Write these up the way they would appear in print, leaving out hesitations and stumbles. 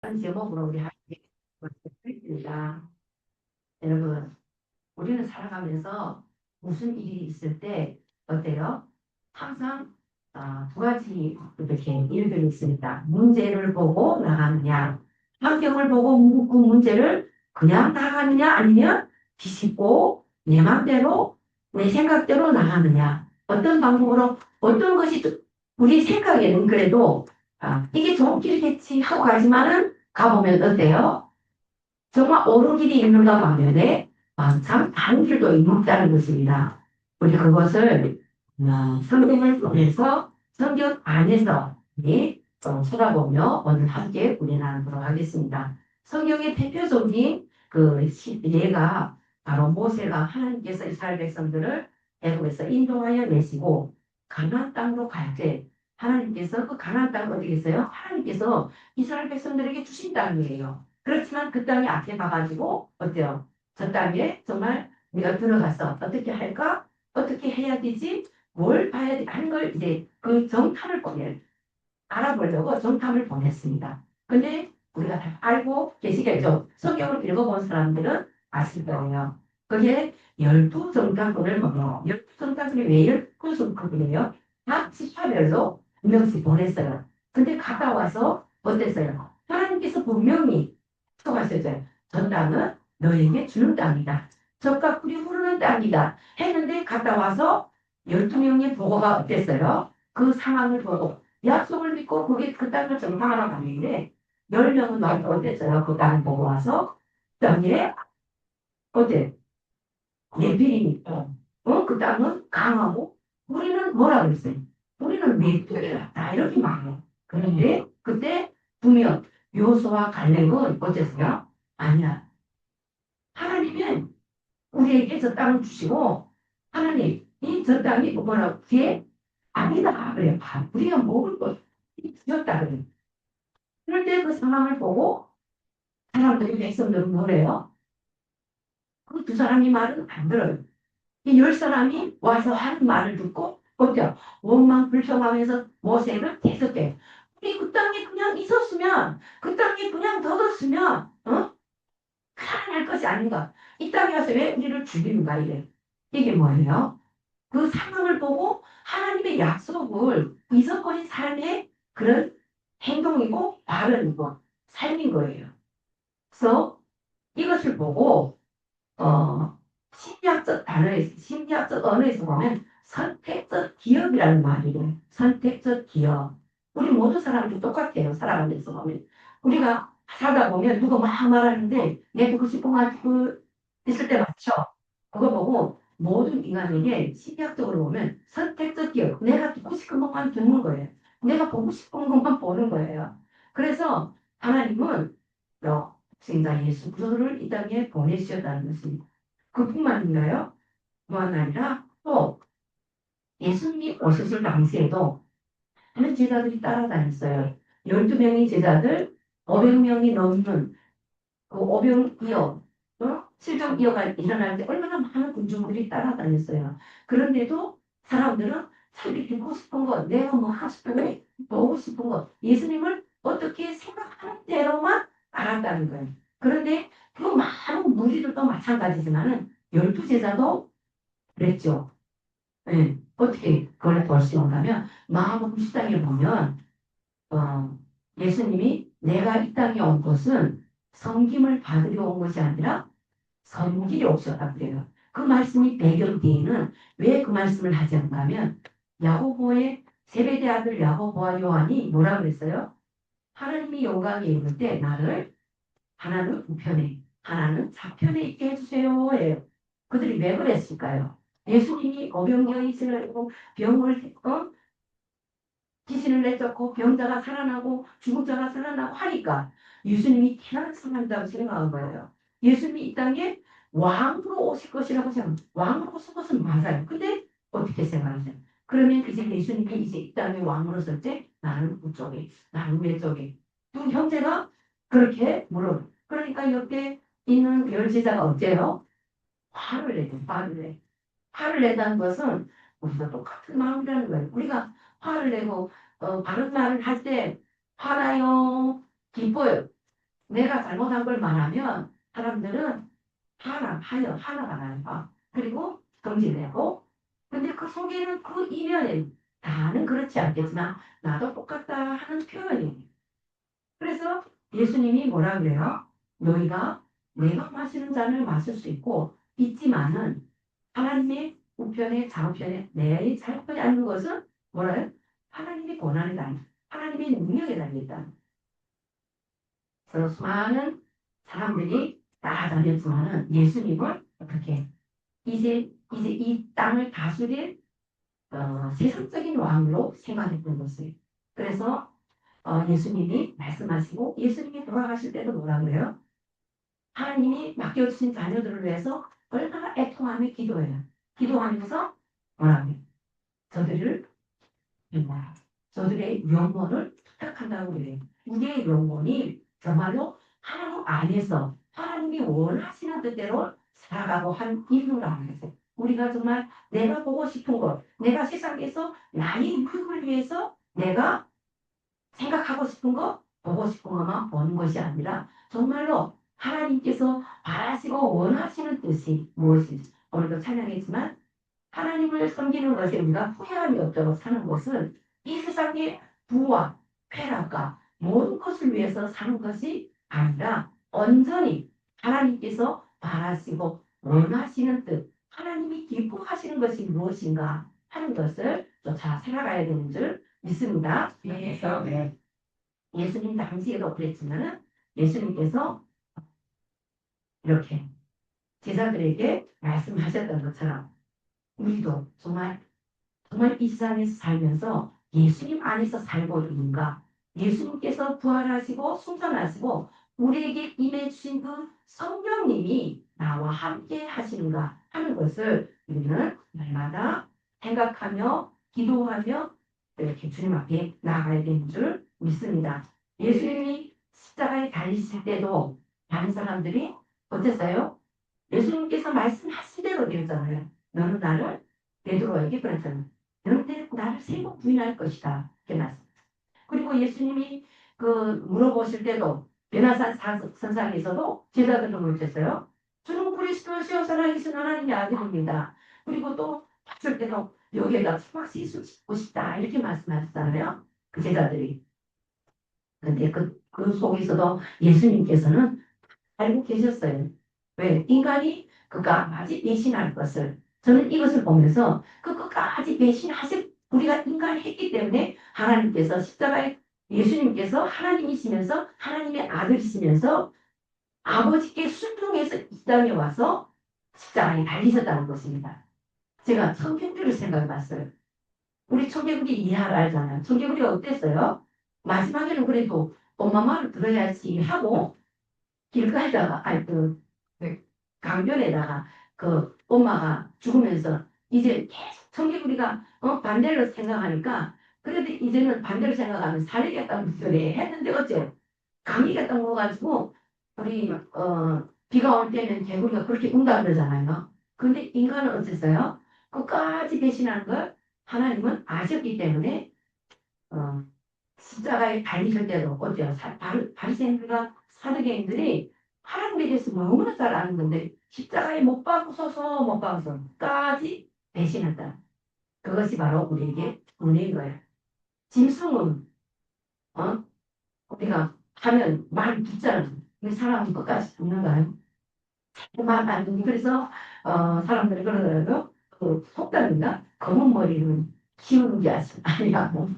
한 제목으로 우리 함께 말씀드리겠습니다. 여러분, 우리는 살아가면서 무슨 일이 있을 때 어때요? 항상 두 가지 이렇게 일들이 있습니다. 문제를 보고 나가느냐, 환경을 보고 그 문제를 그냥 나가느냐, 아니면 뒤집고 내 맘대로 내 생각대로 나가느냐, 어떤 방법으로 어떤 것이 우리 생각에는 그래도 이게 좋은 길이겠지 하고 가지만은 가보면 어때요? 정말 옳은 길이 있는가 반면에 참 다른 길도 있다는 것입니다. 우리 그것을 성경을 통해서 성경 안에서 찾아보며 오늘 함께 우리 나누도록 하겠습니다. 성경의 대표적인 예가 바로 모세가 하나님께서 이스라엘 백성들을 애굽에서 인도하여 내시고 가나안 땅으로 갈 때 하나님께서 그 가나안 땅을 어디 계세요? 하나님께서 이스라엘 백성들에게 주신 땅이에요. 그렇지만 그 땅에 앞에 가가지고 어때요? 저 땅에 정말 내가 들어가서 어떻게 할까? 어떻게 해야 되지? 뭘 봐야 돼? 하는 걸 이제 그 정탐을 알아보려고 정탐을 보냈습니다. 근데 우리가 다 알고 계시겠죠? 성경을 읽어본 사람들은 아실 거예요. 그게 12정탐꾼을 보내요. 12정탐꾼이 왜 12정탐꾼이에요? 각 지파별로 한 명씩 보냈어요. 근데 갔다 와서 어땠어요? 하나님께서 분명히 약속하셨어요. 저 땅은 너에게 주는 땅이다. 젖과 꿀이 흐르는 땅이다. 했는데 갔다 와서 12명의 보고가 어땠어요? 그 상황을 보고 약속을 믿고 거기 그 땅을 정탐하러 갔는데 10명은 와서 어땠어요? 그 땅을 보고 와서 그 땅에 어때? 내필이니까 그 땅은 강하고 우리는 뭐라 그랬어요? 우리는 내필이다. 다 이렇게 말해요. 그런데 그때 분명 요수와 갈렙은 어땠어요? 아니야. 하나님은 우리에게 저 땅을 주시고 하나님 이 저 땅이 뭐라고 뒤에 아니다 그래요. 우리가 먹을 것 주셨다 그래요. 그럴 때 그 상황을 보고 사람들이 백성들은 뭐래요? 그 두 사람이 말은 안 들어요. 이 10사람이 와서 하는 말을 듣고 어때요? 원망 불평하면서 모세를 계속해요. 우리 그 땅에 그냥 있었으면 그 땅에 그냥 둬뒀으면 살아날 것이 아닌가. 이 땅에 와서 왜 우리를 죽이는가 이래. 이게 뭐예요? 그 상황을 보고 하나님의 약속을 잊어버린 삶의 그런 행동이고 발언이고 삶인 거예요. 그래서 이것을 보고 심리학적 단어에서 심리학적 언어에서 보면 선택적 기업이라는 말이에요. 선택적 기업. 우리 모두 사람들 똑같아요. 살아가면서 보면 우리가 살다 보면 누가 막 말하는데 내 듣고 싶은 말 그 있을 때 많죠. 그거 보고 모든 인간에게 심리학적으로 보면 선택적 기업. 내가 듣고 싶은 것만 듣는 거예요. 내가 보고 싶은 것만 보는 거예요. 그래서 하나님은 신자 예수 그리스도를 이 땅에 보내주셨다는 것입니다. 그뿐만인가요? 뿐만 아니라 또 예수님이 오셨을 당시에도 많은 제자들이 따라다녔어요. 12명의 제자들 500명이 넘는 그 오병이어, 칠병이어가 일어날 때 얼마나 많은 군중들이 따라다녔어요. 그런데도 사람들은 자기 듣고 싶은 것, 내가 뭐 하고 싶은 거, 보고 싶은 것, 예수님을 어떻게 생각하는 대로만 알았다는 거예요. 그런데 그 많은 무리들도 마찬가지지만은 12제자도 그랬죠. 예, 어떻게 그걸 볼 수 있냐면 마가복음 10장에 보면 어, 예수님이 내가 이 땅에 온 것은 섬김을 받으려 온 것이 아니라 섬기려 오셨다 그래요. 그 말씀이 배경 뒤에는 왜 그 말씀을 하지 않나 하면 야고보의 세베대 아들 야고보와 요한이 뭐라 그랬어요? 하나님이 영광에 이를 때 나를 하나는 우편에 하나는 좌편에 있게 해주세요. 예요. 그들이 왜 그랬을까요? 예수님이 오병이어의 신을 병을 귀신을 내쫓고 병자가 살아나고 죽은 자가 살아나고 하니까 예수님이 태어난다고 생각한 거예요. 예수님이 이 땅에 왕으로 오실 것이라고 생각. 왕으로 오실 것은 맞아요. 근데 어떻게 생각하세요? 그러면 이제 예수님이 이제 이 땅에 왕으로 설 때 나는 우쪽에, 나는 왼쪽에. 두 형제가 그렇게 물어. 그러니까 옆에 있는 열 제자가 어때요? 화를 내죠. 화를 내. 화를 낸다는 것은 우리가 똑같은 마음이라는 거예요. 우리가 화를 내고 바른 말을 할 때 화나요? 기뻐요. 내가 잘못한 걸 말하면 사람들은 하나가 나요. 그리고 성질내고, 근데 그 속에는 그 이면에 다는 그렇지 않겠지만 나도 똑같다 하는 표현이. 그래서 예수님이 뭐라 그래요? 너희가 내가 마시는 잔을 마실 수 있고 있지만은 하나님의 우편에 좌우편에 내 잘못이 않는 것은 뭐라요? 하나님의 권한에 달려, 하나님의 능력에 달려있다. 그래서 수많은 사람들이 따라다녔지만은 예수님은 어떻게 이제 이 땅을 다스릴 세상적인 왕으로 생각했던 것을. 그래서 예수님이 말씀하시고 예수님이 돌아가실 때도 뭐라 그래요? 하나님이 맡겨주신 자녀들을 위해서 얼마나 애통하며 기도해요. 기도하면서 뭐라 그래요? 저들을 저들의 영혼을 부탁한다고 그래요. 우리의 영혼이 정말로 하나님 안에서 하나님이 원하시는 뜻대로 살아가고 한 인류라는 거죠. 우리가 정말 내가 보고 싶은 것, 내가 세상에서 나의 유익을 위해서 내가 생각하고 싶은 거, 보고 싶은 것만 보는 것이 아니라 정말로 하나님께서 바라시고 원하시는 뜻이 무엇인지 오늘도 찬양했지만 하나님을 섬기는 것에 우리가 후회함이 없도록 사는 것은 이 세상의 부와 쾌락과 모든 것을 위해서 사는 것이 아니라 온전히 하나님께서 바라시고 원하시는 뜻, 하나님이 기뻐하시는 것이 무엇인가 하는 것을 쫓아 살아가야 되는 줄 믿습니다. 그래서 예수님 당시에도 그랬지만은 예수님께서 이렇게 제자들에게 말씀하셨던 것처럼 우리도 정말 이 세상에서 살면서 예수님 안에서 살고 있는가? 예수님께서 부활하시고 승천하시고 우리에게 임해 주신 그 성령님이 나와 함께 하시는가 하는 것을 우리는 날마다 생각하며 기도하며 이렇게 주님 앞에 나아가야 되는 줄 믿습니다. 예수님이 십자가에 달리실 때도 다른 사람들이 어땠어요? 예수님께서 말씀하신 대로 되었잖아요. 너는 나를 베드로에게 그랬잖아요. 너는 나를 세 번 부인할 것이다. 이렇게 말씀. 그리고 예수님이 물어보실 때도 베나산 선상에서도 제자들도 물었어요. 주는 그리스도시요 살아계신 하나님의 아들입니다. 그리고 또 봤을 때도 여기에다 수박씨 짓고 싶다 이렇게 말씀하셨잖아요. 그 제자들이. 근데 그 속에서도 예수님께서는 알고 계셨어요. 왜? 인간이 끝까지 배신할 것을. 저는 이것을 보면서 그 끝까지 배신하실 우리가 인간이 했기 때문에 하나님께서 십자가에 예수님께서 하나님이시면서 하나님의 아들이시면서 아버지께 순종해서 이 땅에 와서 십자가에 달리셨다는 것입니다. 제가 청개구리를 생각해 봤어요. 우리 청개구리 이해를 알잖아요. 청개구리가 어땠어요? 마지막에는 그래도 엄마 말을 들어야지 하고 길가에다가 네, 강변에다가 엄마가 죽으면서 이제 계속 청개구리가 반대로 생각하니까 그래도 이제는 반대로 생각하면 살리겠다는 소리 했는데 어째 감기가 떠먹어가지고 우리 비가 올 때는 개구리가 그렇게 운다 그러잖아요. 근데 인간은 어땠어요? 끝까지 배신하는 걸 하나님은 아셨기 때문에 어, 십자가에 달리실 때도 어때요? 바리새인들과 사두개인들이 하나님에 대해서 너무나 잘 아는 건데 십자가에 못 박으셔서 못 박으셔까지 배신했다. 그것이 바로 우리에게 은혜인 거예요. 짐승은 우리가 하면 말 듣잖아요. 이 사람은 끝까지 듣는가요? 말안 듣는 그래서 사람들이 그러더라고요. 그 속담인가? 검은 머리는 키우는 게 아니라고.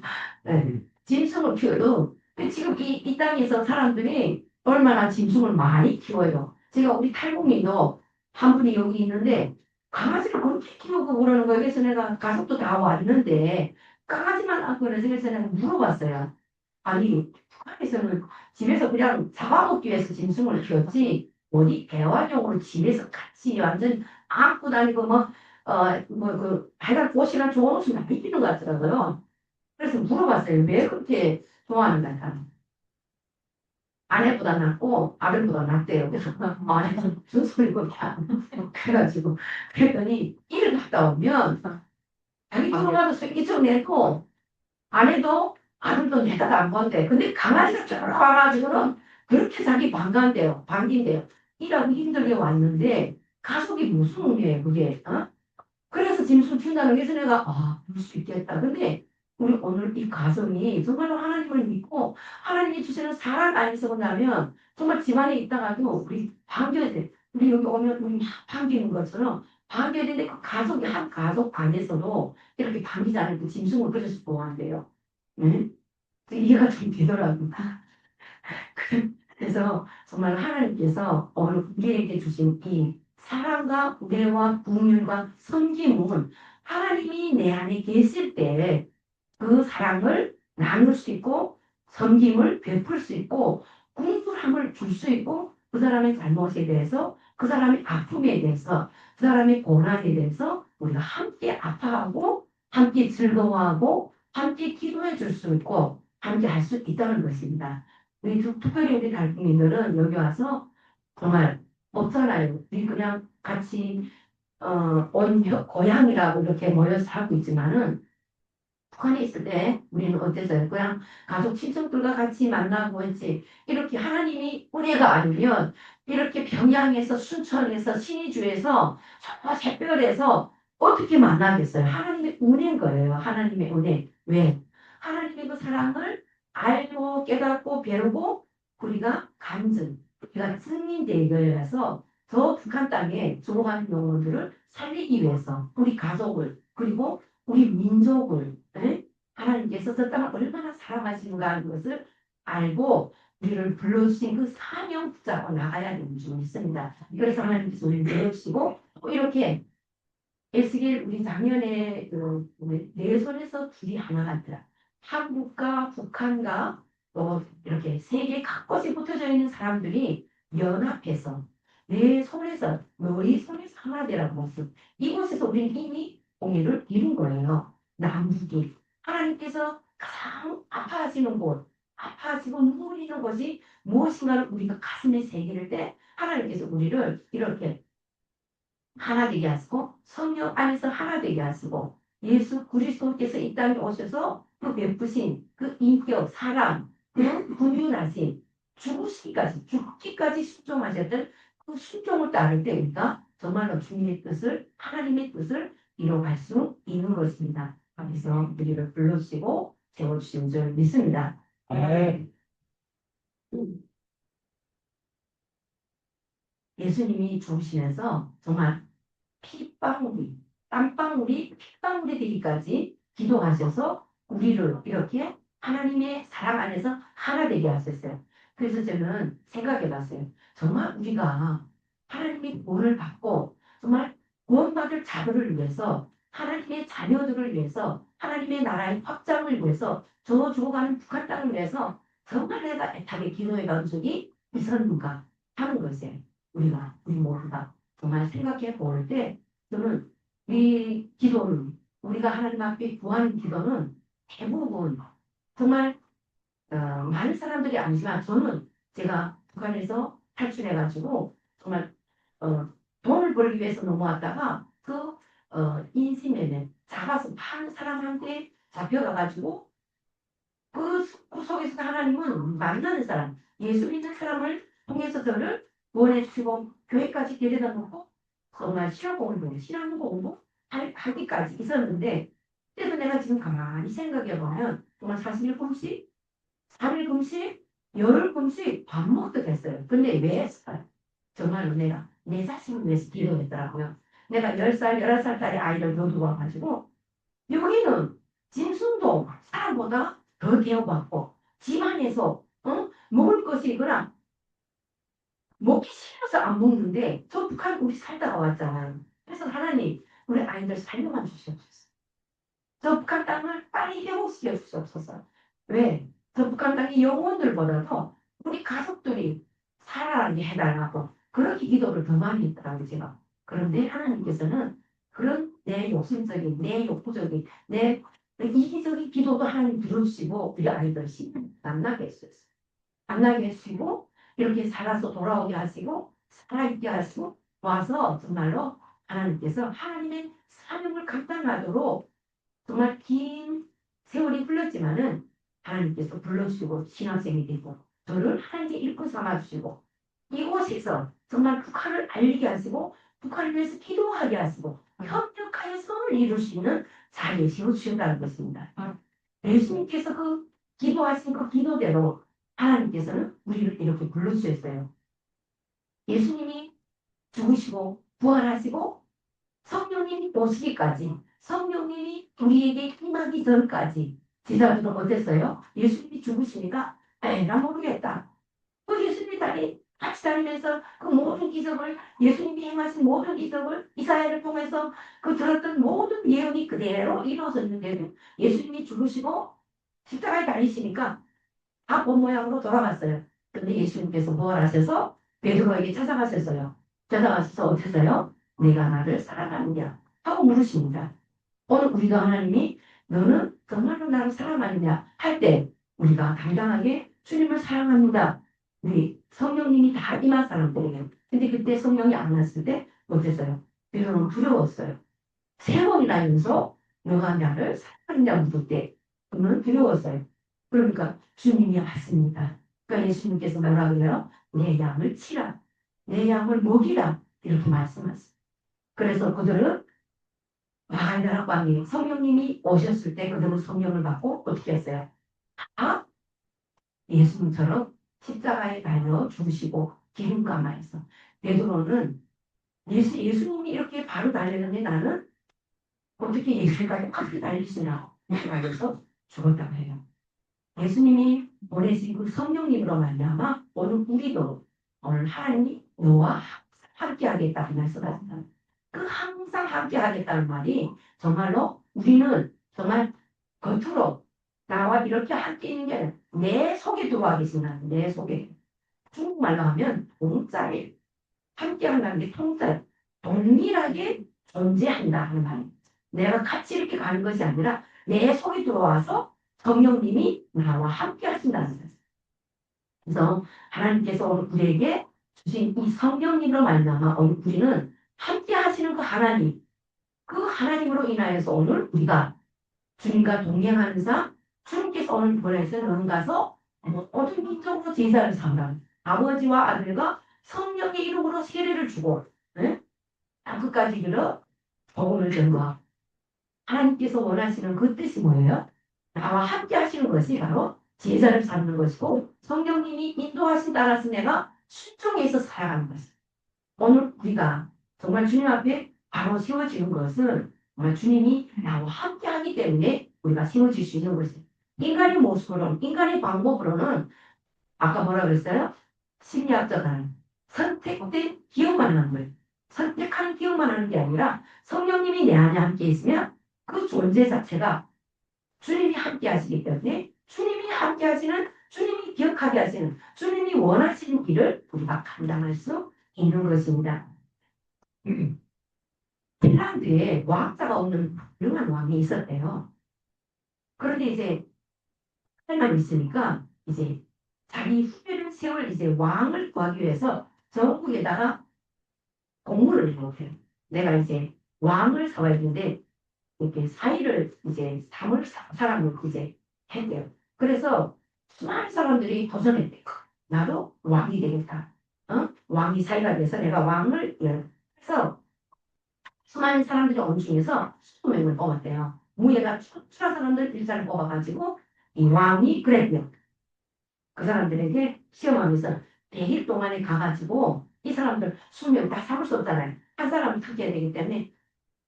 네. 짐승을 키워도 지금 이 땅에서 사람들이 얼마나 짐승을 많이 키워요. 제가 우리 탈북민도 한 분이 여기 있는데 강아지를 그렇게 키우고 그러는 거예요. 그래서 내가 가족도 다 왔는데 강아지만 안 그래서 그래서 내가 물어봤어요. 아니 북한에서는 집에서 그냥 잡아먹기 위해서 짐승을 키웠지 어디 개활용으로 집에서 같이 완전 안고 다니고 하여간 옷이나 좋은 옷을 다 입히는 것 같더라고요. 그래서 물어봤어요. 왜 그렇게 좋아하는가? 아내보다 낫고 아들보다 낫대요. 그래서 아내가 무슨 소리고 그래가지고 그랬더니 일을 갔다 오면 자기 들어가도 생기청 내고 아내도 아들도 내가 안 본대. 근데 강아지가 쭉 와가지고는 그렇게 자기 반간대요. 반긴대요. 일하고 힘들게 왔는데 가족이 무슨 의미예요, 그게? 어? 그래서 짐승 튄다는 게 내가 그럴 수 있겠다. 근데 우리 오늘 이 가정이 정말로 하나님을 믿고 하나님이 주시는 사랑 안에서 본다면 정말 집안에 있다가도 우리 반겨야 돼. 우리 여기 오면 우리 막 반기는 것처럼 반겨야 되는데 그 가족이 한 가족 안에서도 이렇게 반기지 않을 때 짐승을 그래서 보호한대요. 응? 이해가 좀 되더라고요. 그래서 정말 하나님께서 오늘 우리에게 주신 이 사랑과 우애와 긍휼과 섬김은 하나님이 내 안에 계실 때 그 사랑을 나눌 수 있고 섬김을 베풀 수 있고 궁술함을 줄 수 있고 그 사람의 잘못에 대해서 그 사람의 아픔에 대해서 그 사람의 고난에 대해서 우리가 함께 아파하고 함께 즐거워하고 함께 기도해 줄 수 있고 함께 할 수 있다는 것입니다. 우리 특별히 우리 달팽이들은 여기 와서 정말 없잖아요. 우리 그냥 같이 고향이라고 이렇게 모여서 살고 있지만은 북한에 있을 때 우리는 어땠어요? 그냥 가족 친척들과 같이 만나고 했지. 이렇게 하나님이 은혜가 아니면 이렇게 평양에서 순천에서 신의주에서 저 새별에서 어떻게 만나겠어요? 하나님의 은혜인 거예요. 하나님의 은혜. 왜? 하나님의 그 사랑을 알고 깨닫고 배우고 우리가 간증, 우리가 증인되어서 저 북한 땅에 죽어가는 영혼들을 살리기 위해서 우리 가족을 그리고 우리 민족을 하나님께서 저 땅을 얼마나 사랑하시는가 하는 것을 알고 우리를 불러주신 그 사명 붙잡고 나가야 되는 줄 믿습니다. 그래서 하나님께서 우리를 내주시고 이렇게 에스겔 우리 작년에 내 손에서 둘이 하나가 더라 한국과 북한과 또 이렇게 세계 각곳에 붙어져 있는 사람들이 연합해서 내 손에서 너희 손에서 하나 되라고 했어. 이곳에서 우리는 이미 공의를 이룬 거예요. 남북이 하나님께서 가장 아파하시는 곳, 아파하시고 눈물 흘리는 것이 무엇인가를 우리가 가슴에 새길 때 하나님께서 우리를 이렇게 하나 되게 하시고 성령 안에서 하나 되게 하시고 예수 그리스도께서 이 땅에 오셔서 그 베푸신 그 인격, 사랑, 그 분유하신 죽기까지 순종하셨던 그 순종을 따를 때 우리가 정말로 주님의 뜻을 하나님의 뜻을 이뤄갈 수 있는 것입니다. 그래서 우리를 불러주시고 세워주신 줄 믿습니다. 네. 예수님이 죽으시면서 정말 핏방울이, 땀방울이, 핏방울이 되기까지 기도하셔서 우리를 이렇게 하나님의 사랑 안에서 하나 되게 하셨어요. 그래서 저는 생각해 봤어요. 정말 우리가 하나님의 구원을 받고 정말 구원받을 자들을 위해서 하나님의 자녀들을 위해서 하나님의 나라의 확장을 위해서 저 죽어가는 북한 땅을 위해서 정말 내가 애타게 기도해 본 적이 있었는가 하는 것이에요. 우리 모두가. 정말 생각해 볼 때 저는 이 기도는 우리가 하나님 앞에 구하는 기도는 대부분 정말 많은 사람들이 아니지만 저는 제가 북한에서 탈출해가지고 정말 돈을 벌기 위해서 넘어왔다가 그 인신매매 잡아서 판 사람한테 잡혀가가지고 그 속에서 하나님은 만나는 사람 예수 믿는 사람을 통해서 저를 구원해 주시고 교회까지 데려다 놓고 정말 신앙 공부 하기까지 있었는데 그래서 내가 지금 가만히 생각해 보면 정말 40일 금식, 3일 금식, 열흘 금식 밥 먹도 됐어요. 근데 왜 했어요? 정말로 내가 내 자신을 위해서 기도했더라고요. 내가 10살, 11살짜리 아이를 놓고 와가지고 여기는 짐승도 사람보다 더 대우받고 집안에서 먹을 것이 그냥 먹기 싫어서 안 먹는데 저 북한 우리 살다가 왔잖아요. 그래서 하나님 우리 아이들 살려만 주시옵소서. 저 북한 땅을 빨리 회복시켜 주시옵소서. 왜? 저 북한 땅의 영혼들보다도 우리 가족들이 살아나게 해달라고 그렇게 기도를 더 많이 했더라고요 제가. 그런데 하나님께서는 그런 내 욕심적인 내 욕구적인 내 이기적인 기도도 하나님 들어주시고 우리 아이들 심 만나게 했어요. 만나게 해주시고 이렇게 살아서 돌아오게 하시고 살아있게 하시고 와서 정말로 하나님께서 하나님의 사명을 감당하도록 정말 긴 세월이 흘렀지만은 하나님께서 불러주시고 신학생이 되고 저를 하나님께 일꾼 삼아주시고 이곳에서 정말 북한을 알리게 하시고 북한을 위해서 기도하게 하시고 협력하여 선을 이룰 수 있는 자리에 세워주신다는 것입니다. 예수님께서 그 기도하신 그 기도대로 하나님께서는 우리를 이렇게 불러주셨어요. 예수님이 죽으시고 부활하시고 성령님이 오시기까지 성령님이 우리에게 임하기 전까지 제자들은 어땠어요? 예수님이 죽으시니까 에이 나 모르겠다. 그 예수님이 같이 다니면서 그 모든 기적을 예수님이 행하신 모든 기적을 이사야를 통해서 그 들었던 모든 예언이 그대로 이루어졌는데도 예수님이 죽으시고 십자가에 달리시니까 다 본 모양으로 돌아갔어요. 근데 예수님께서 부활하셔서 베드로에게 찾아가셨어요. 찾아가셔서 어땠어요? 내가 나를 사랑하느냐 하고 물으십니다. 오늘 우리도 하나님이 너는 정말로 나를 사랑하느냐 할 때 우리가 당당하게 주님을 사랑합니다. 우리 성령님이 다 임한 사람들이에요. 근데 그때 성령이 안 왔을 때 어땠어요? 베드로는 두려웠어요. 세 번이나 연속 너가 나를 사랑하느냐 물을 때 그는 두려웠어요. 그러니까 주님이 왔습니다. 그러니까 예수님께서 뭐라 그래요? 내 양을 치라. 내 양을 먹이라. 이렇게 말씀하셨어요. 그래서 그들은 마가다락 광에 성령님이 오셨을 때 그들은 성령을 받고 어떻게 했어요? 아, 예수님처럼 십자가에 달려 죽으시고 기름 감아해서 베드로는 예수님이 이렇게 바로 달렸는데 나는 어떻게 예수님까지 확 달리시나 이렇게 말해서 죽었다고 해요. 예수님이 보내신 그 성령님으로 말미암아 오늘 우리도 오늘 하나님이 너와 함께 하겠다고 말씀하셨다. 그 항상 함께 하겠다는 말이 정말로 우리는 정말 겉으로 나와 이렇게 함께 있는 게 아니라 내 속에 들어와 계시는 내 속에 중국말로 하면 동자에 함께 한다는 게 통자 동일하게 존재한다 하는 말이에요. 내가 같이 이렇게 가는 것이 아니라 내 속에 들어와서 성령님이 나와 함께 하신다는 거예요. 그래서 하나님께서 오늘 우리에게 주신 이 성령님으로 말미암아 오늘 우리는 함께 하시는 그 하나님, 그 하나님으로 인하여서 오늘 우리가 주님과 동행하면서 주님께서 오늘 보내서 너는 가서 모든 민족으로 제사를 삼라. 아버지와 아들과 성령의 이름으로 세례를 주고 끝까지 이르러 복음을 전거. 하나님께서 원하시는 그 뜻이 뭐예요? 나와 함께 하시는 것이 바로 제자를 삼는 것이고 성령님이 인도하신 따라서 내가 순종해서 살아가는 것이에요. 오늘 우리가 정말 주님 앞에 바로 세워지는 것은 정말 주님이 나와 함께 하기 때문에 우리가 세워질 수 있는 것이에요. 인간의 모습으로는, 인간의 방법으로는 아까 뭐라 그랬어요? 심리학자는 선택된 기억만 하는 거예요. 선택하는 기억만 하는 게 아니라 성령님이 내 안에 함께 있으면 그 존재 자체가 주님이 함께 하시기 때문에 주님이 함께 하시는, 주님이 기억하게 하시는, 주님이 원하시는 길을 우리가 감당할 수 있는 것입니다. 핀란드에 과학자가 없는 훌륭한 왕이 있었대요. 그런데 이제 살만 있으니까 이제 자기 후배를 세울 이제 왕을 구하기 위해서 전국에다가 공문을 해놓으세요. 내가 이제 왕을 세워야 되는데 이렇게 사의를 이제 삼을 사람을 이제 했대요. 그래서 수많은 사람들이 도전했대요. 나도 왕이 되겠다. 왕이 사이가 돼서 내가 왕을 해서 수많은 사람들이 온 중에서 20명을 뽑았대요. 무예가 출출한 사람들 일자를 뽑아가지고 이 왕이 그랬대요. 그 사람들에게 시험하면서 100일 동안에 가가지고 이 사람들 20명 다 삼을 수 없잖아요. 한 사람을 찾아야 되기 때문에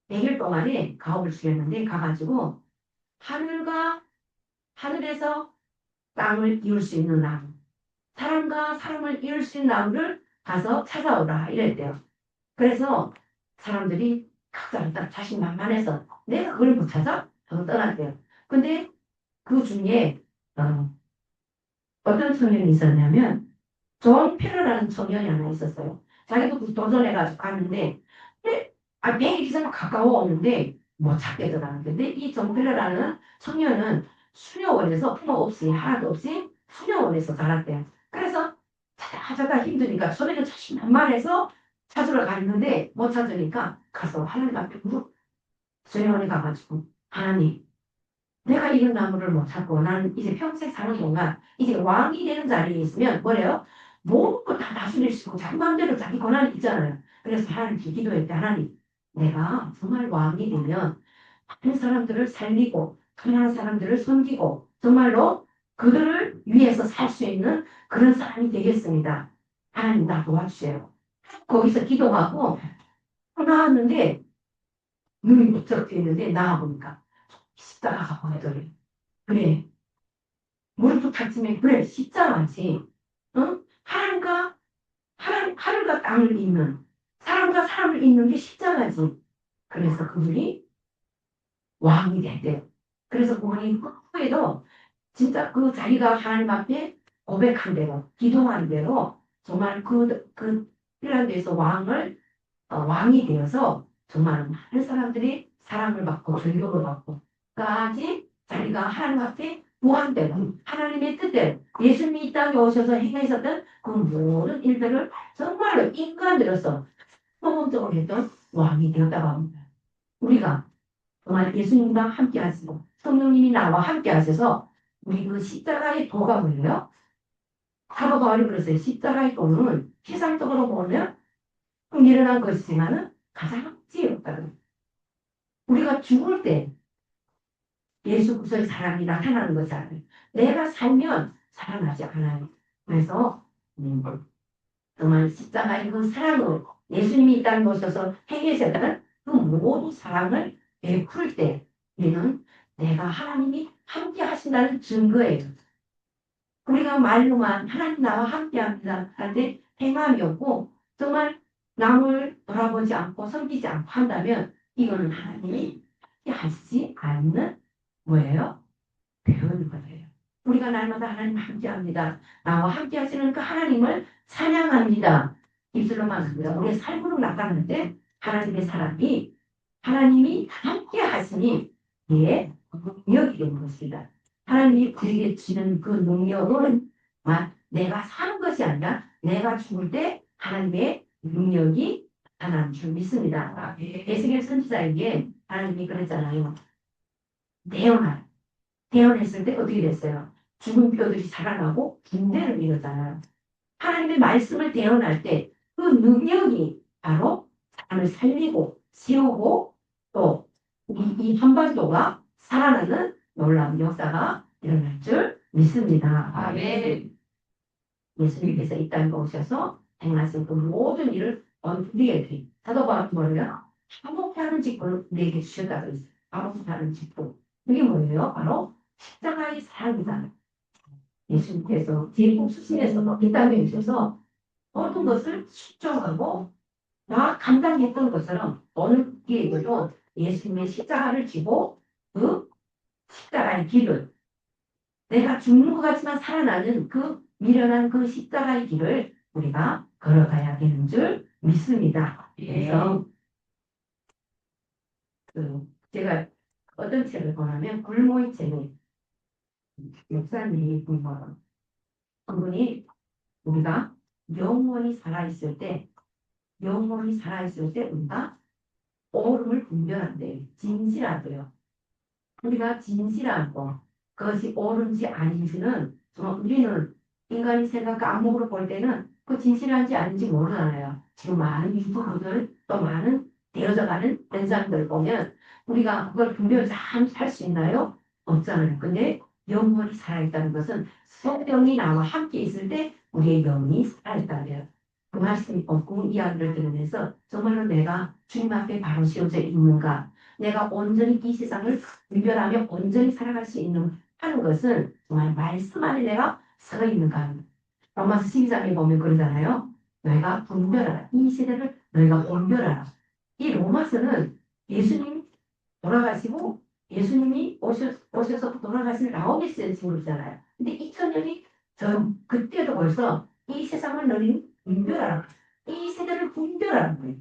100일 동안에 가업을 주겠는데 가가지고 하늘에서 땅을 이을 수 있는 나무, 사람과 사람을 이을 수 있는 나무를 가서 찾아오라 이랬대요. 그래서 사람들이 각자 자신만만해서 내가 그걸 못 찾아? 하고 떠났대요. 근데 그 중에 어떤 청년이 있었냐면 존 페러라는 청년이 하나 있었어요. 자기도 그 도전해가지고 갔는데 근데 100일 이상 가까워 오는데 못 찾겠더라는 근데 이 존 페러라는 청년은 수녀원에서 부모 없이 하나도 없이 수녀원에서 자랐대요. 그래서 찾아가 힘드니까 처음에는 자신만만해서 찾으러 갔는데 못 찾으니까 가서 하나님 앞에 무릎 수녀원에 가가지고 하나님 내가 이런 나무를 못 찾고 나는 이제 평생 사는 동안 이제 왕이 되는 자리에 있으면 뭐래요? 모든 걸 다 다스릴 수 있고 자기 마음대로 자기 권한이 있잖아요. 그래서 하나님께 기도했대. 하나님, 내가 정말 왕이 되면 많은 사람들을 살리고 가난한 사람들을 섬기고 정말로 그들을 위해서 살 수 있는 그런 사람이 되겠습니다. 하나님 나 도와주세요. 거기서 기도하고 나왔는데 눈이 부쩍 뜨이는데 나와보니까 십자가가 보이더래. 그래. 무릎 꿇으면 그래 십자가지. 응? 하늘과 땅을 잇는 사람과 사람을 잇는 게 십자가지. 그래서 그분이 왕이 됐대요. 그래서 그분이 후에도 진짜 그 자기가 하나님 앞에 고백한 대로 기도한 대로 정말 그 핀란드에서 왕이 되어서 정말 많은 사람들이 사랑을 받고 존경을 받고 까지 자기가 하나님 앞에 구한대로 하나님의 뜻대로 예수님이 이 땅에 오셔서 행하셨던 그 모든 일들을 정말로 인간으로서 성공적으로 했던 왕이 되었다고 합니다. 우리가 정말 예수님과 함께 하시고 성령님이 나와 함께 하셔서 우리 그 십자가의 도가 뭐예요? 사도 바울이 그랬어요. 십자가의 도는 세상적으로 보면 일어난 것이지만은 가장 지혜롭다고. 우리가 죽을 때 예수 그리스도의 사랑이 나타나는 것이잖아요. 내가 살면 살아나지 않아요. 그래서 정말 십자가의 그 사랑으로 예수님이 이 땅에 오셔서 행하셨다는 그 모든 사랑을 베풀 때 우리는 내가 하나님이 함께 하신다는 증거예요. 우리가 말로만 하나님 나와 함께 합니다 하는데 행함이 없고 정말 남을 돌아보지 않고 섬기지 않고 한다면 이거는 하나님이 함께 하시지 않는 뭐예요? 배우는 거예요. 우리가 날마다 하나님 함께 합니다. 나와 함께 하시는 그 하나님을 찬양합니다. 입술로만 합니다. 우리의 삶으로 나가는데 하나님의 사람이 하나님이 함께 하시니 예, 능력이 되는 것입니다. 하나님이 우리에게 주는 그 능력은 내가 사는 것이 아니라 내가 죽을 때 하나님의 능력이 나타나는 줄 믿습니다. 에스겔 선지자에게 하나님이 그랬잖아요. 대언하라. 대언했을 때 어떻게 됐어요? 죽은 뼈들이 살아나고 군대를 이뤘잖아요. 하나님의 말씀을 대언할 때 그 능력이 바로 사람을 살리고 세우고 또 이 한반도가 살아나는 놀라운 역사가 일어날 줄 믿습니다. 아멘. 예수님께서 이 땅에 오셔서 행하신 그 모든 일을 우리에게 사도 바울은 뭐예요? 화목케 하는 직분을 우리에게 주셨다고 했어요. 화목케 하는 직분. 그게 뭐예요? 바로 십자가의 사랑이다. 예수님께서 제국 수신에서도 이 땅에 오셔서 모든 것을 수정하고 나 감당했던 것처럼 오늘 기회에도 예수님의 십자가를 지고 그 십자가의 길을 내가 죽는 것 같지만 살아나는 그 미련한 그 십자가의 길을 우리가 걸어가야 되는 줄 믿습니다. 그래서 제가 어떤 책을 보냐면 굴모의 책을 목사님이 보면 그분이 우리가 영원히 살아있을 때 우리가 옳음을 분별한대요. 진실하대요. 우리가 진실하고 그것이 옳은지 아닌지는 정말 우리는 인간이 생각과 안목으로 볼 때는 그 진실한지 아닌지 모르잖아요. 지금 많은 유튜브들 또 많은 되어져가는 현상들을 보면 우리가 그걸 분별을 잘 할 수 있나요? 없잖아요. 근데 영혼이 살아있다는 것은 성령이 나와 함께 있을 때 우리의 영이 살아있다는 그 말씀이 그 이야기를 들으면서 정말로 내가 주님 앞에 바로 세워져 있는가 내가 온전히 이 세상을 분별하며 온전히 살아갈 수 있는 하는 것은 정말 말씀 안에 내가 서 있는가 합니다. 로마서 12장에 보면 그러잖아요. 너희가 분별하라. 이 세대를 너희가 분별하라. 이 로마서는 예수님 돌아가시고 예수님이 오셔서 돌아가신 라오디스의 친구잖아요. 근데 2000년이 전 그때도 벌써 이 세상을 너희는 분별하라. 이 세대를 분별하라는 거예요.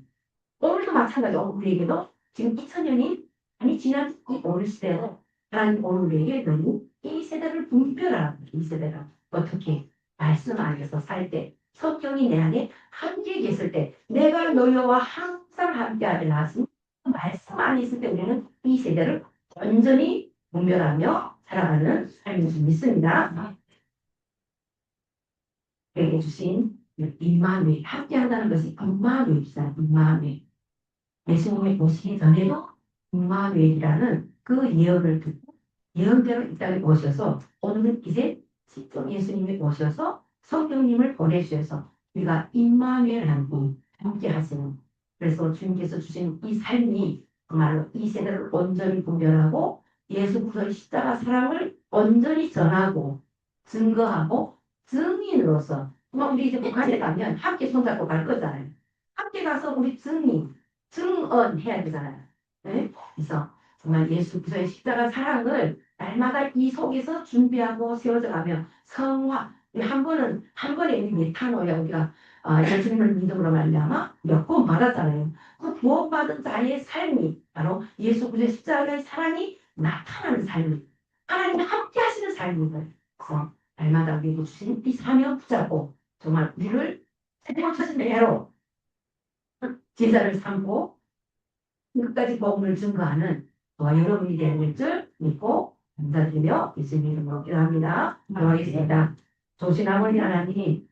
오늘도 마찬가지로 우리에게도 지금 2000년이 아니 지난 이 오늘 시대로 하나님 오늘 우리에게 너무 이 세대를 분별하라. 이 세대를 어떻게 말씀 안에서 살 때 성경이 내 안에 함께 계실 때 내가 너희와 항상 함께하리라 하신 말씀 안에 있을 때 우리는 이 세대를 온전히 분별하며 살아가는 삶인 줄 믿습니다. 우리에게 주신 임마누엘, 함께한다는 것이 임마누엘이잖아요. 임마누엘. 예수님이 오시기 전에도 임마누엘이라는 그 예언을 듣고 예언대로 이 땅에 오셔서 오늘은 이제 직접 예수님이 오셔서 성령님을 보내주셔서 우리가 임마누엘한 분 함께 하시는, 그래서 주님께서 주신 이 삶이 정말로 이 세대를 온전히 분별하고 예수 그리스도의 십자가 사랑을 온전히 전하고 증거하고 증인으로서, 정말 우리 이제 북한에 가면 함께 손잡고 갈 거잖아요. 함께 가서 우리 증언해야 되잖아요. 네? 그래서 정말 예수 그리스도의 십자가 사랑을 날마다 이 속에서 준비하고 세워져 가며 성화, 한 번에 우리 메타노야, 우리가 예수님을 믿음으로 말미암아 몇 번 받았잖아요. 그 구원받은 자의 삶이 바로 예수 그리스도의 십자가의 사랑이 나타나는 삶이, 하나님 함께 하시는 삶인. 그래서 날마다 우리에게 주신 이 사명 붙잡고 정말 우리를 세워주신 대로 제자를 삼고 끝까지 복음을 증거하는 저와 여러분이 되는 줄 믿고 감사드리며 예수님 이름으로 기도합니다. 기도하겠습니다. 조신 아버지 하나님,